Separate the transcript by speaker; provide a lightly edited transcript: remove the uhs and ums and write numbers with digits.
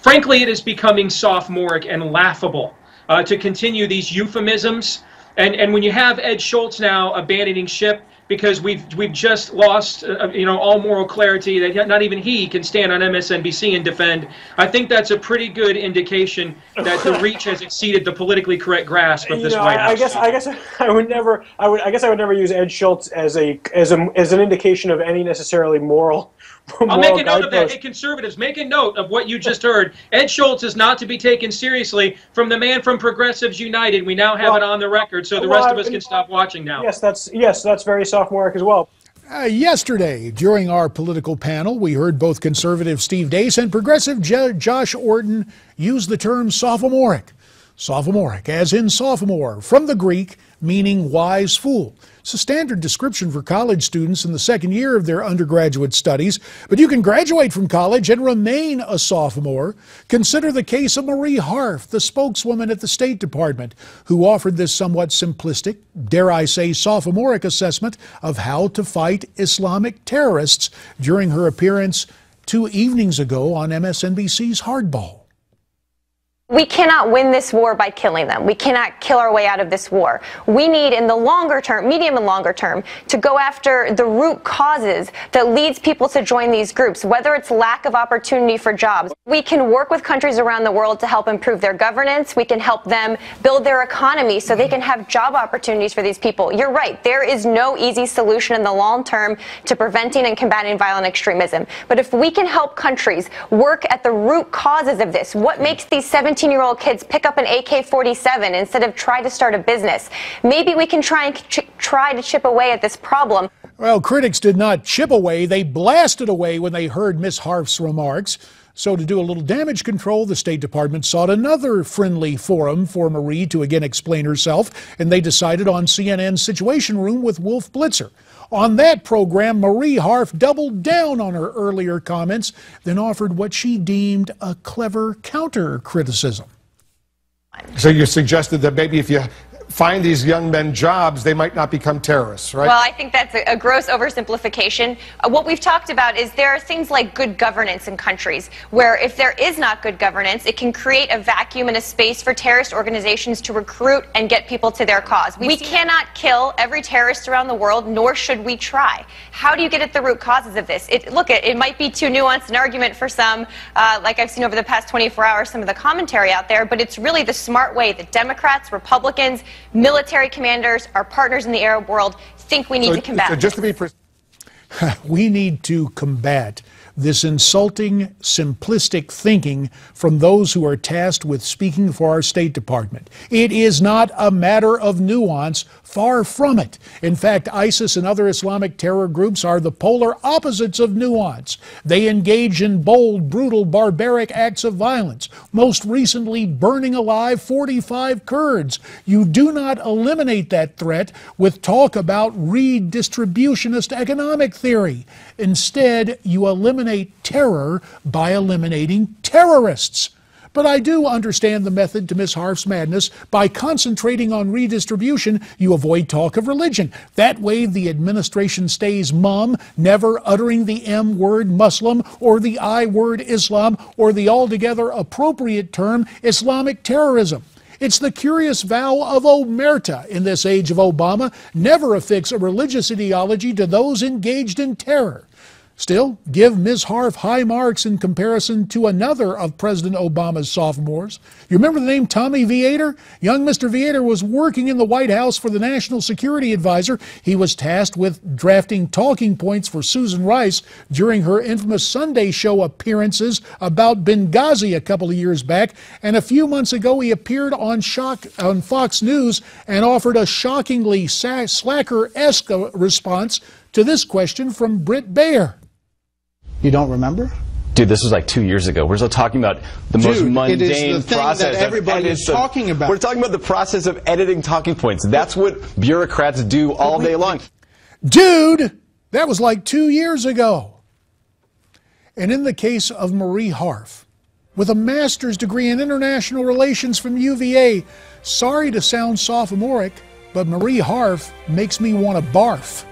Speaker 1: Frankly, it is becoming sophomoric and laughable to continue these euphemisms. And when you have Ed Schultz now abandoning ship because we've just lost all moral clarity that not even he can stand on MSNBC and defend, I think that's a pretty good indication that the reach has exceeded the politically correct grasp of this White House.
Speaker 2: I guess I would never use Ed Schultz as an indication of any necessarily moral.
Speaker 1: I'll make a note of that. Hey, conservatives, make a note of what you just heard. Ed Schultz is not to be taken seriously from the man from Progressives United. We now have it on the record, so the rest of us can stop watching now.
Speaker 2: Yes, that's very sophomoric as well.
Speaker 3: Yesterday, during our political panel, we heard both conservative Steve Deace and progressive Josh Orton use the term sophomoric. Sophomoric, as in sophomore, from the Greek, meaning wise fool. It's a standard description for college students in the second year of their undergraduate studies, but you can graduate from college and remain a sophomore. Consider the case of Marie Harf, the spokeswoman at the State Department, who offered this somewhat simplistic, dare I say sophomoric assessment of how to fight Islamic terrorists during her appearance 2 evenings ago on MSNBC's Hardball.
Speaker 4: We cannot win this war by killing them. We cannot kill our way out of this war. We need, in the longer term, medium and longer term, to go after the root causes that leads people to join these groups, whether it's lack of opportunity for jobs. We can work with countries around the world to help improve their governance. We can help them build their economy so they can have job opportunities for these people. You're right. There is no easy solution in the long term to preventing and combating violent extremism. But if we can help countries work at the root causes of this, what makes these 17-year-old kids pick up an AK-47 instead of try to start a business? Maybe we can try to chip away at this problem.
Speaker 3: Well, critics did not chip away. They blasted away when they heard Ms. Harf's remarks. So to do a little damage control, the State Department sought another friendly forum for Marie to again explain herself, and they decided on CNN's Situation Room with Wolf Blitzer. On that program, Marie Harf doubled down on her earlier comments, then offered what she deemed a clever counter-criticism.
Speaker 5: So you suggested that maybe if you find these young men jobs, they might not become terrorists, right?
Speaker 4: Well, I think that's a gross oversimplification. What we've talked about is there are things like good governance in countries where if there is not good governance, it can create a vacuum and a space for terrorist organizations to recruit and get people to their cause. We cannot kill every terrorist around the world, nor should we try. How do you get at the root causes of this? It might be too nuanced an argument for some, like I've seen over the past 24 hours, some of the commentary out there, but it's really the smart way that Democrats, Republicans, military commanders, our partners in the Arab world think we need to combat.
Speaker 5: So just to be precise,
Speaker 3: we need to combat this insulting, simplistic thinking from those who are tasked with speaking for our State Department. It is not a matter of nuance, far from it. In fact, ISIS and other Islamic terror groups are the polar opposites of nuance. They engage in bold, brutal, barbaric acts of violence, most recently burning alive 45 Kurds. You do not eliminate that threat with talk about redistributionist economic theory. Instead, you eliminate terror by eliminating terrorists. But I do understand the method to Ms. Harf's madness. By concentrating on redistribution, you avoid talk of religion. That way, the administration stays mum, never uttering the M word Muslim or the I word Islam or the altogether appropriate term Islamic terrorism. It's the curious vow of omerta in this age of Obama, never affix a religious ideology to those engaged in terror. Still, give Ms. Harf high marks in comparison to another of President Obama's sophomores. You remember the name Tommy Vietor? Young Mr. Vietor was working in the White House for the National Security Advisor. He was tasked with drafting talking points for Susan Rice during her infamous Sunday show appearances about Benghazi a couple of years back. And a few months ago, he appeared on Fox News and offered a shockingly slacker-esque response to this question from Britt Baer.
Speaker 6: You don't remember?
Speaker 7: Dude, this was like 2 years ago. We're still talking about the most mundane
Speaker 6: it is the thing
Speaker 7: process
Speaker 6: that everybody is talking about.
Speaker 7: We're talking about the process of editing talking points. That's what bureaucrats do all day long.
Speaker 3: Dude, that was like 2 years ago. And in the case of Marie Harf, with a master's degree in international relations from UVA, sorry to sound sophomoric, but Marie Harf makes me want to barf.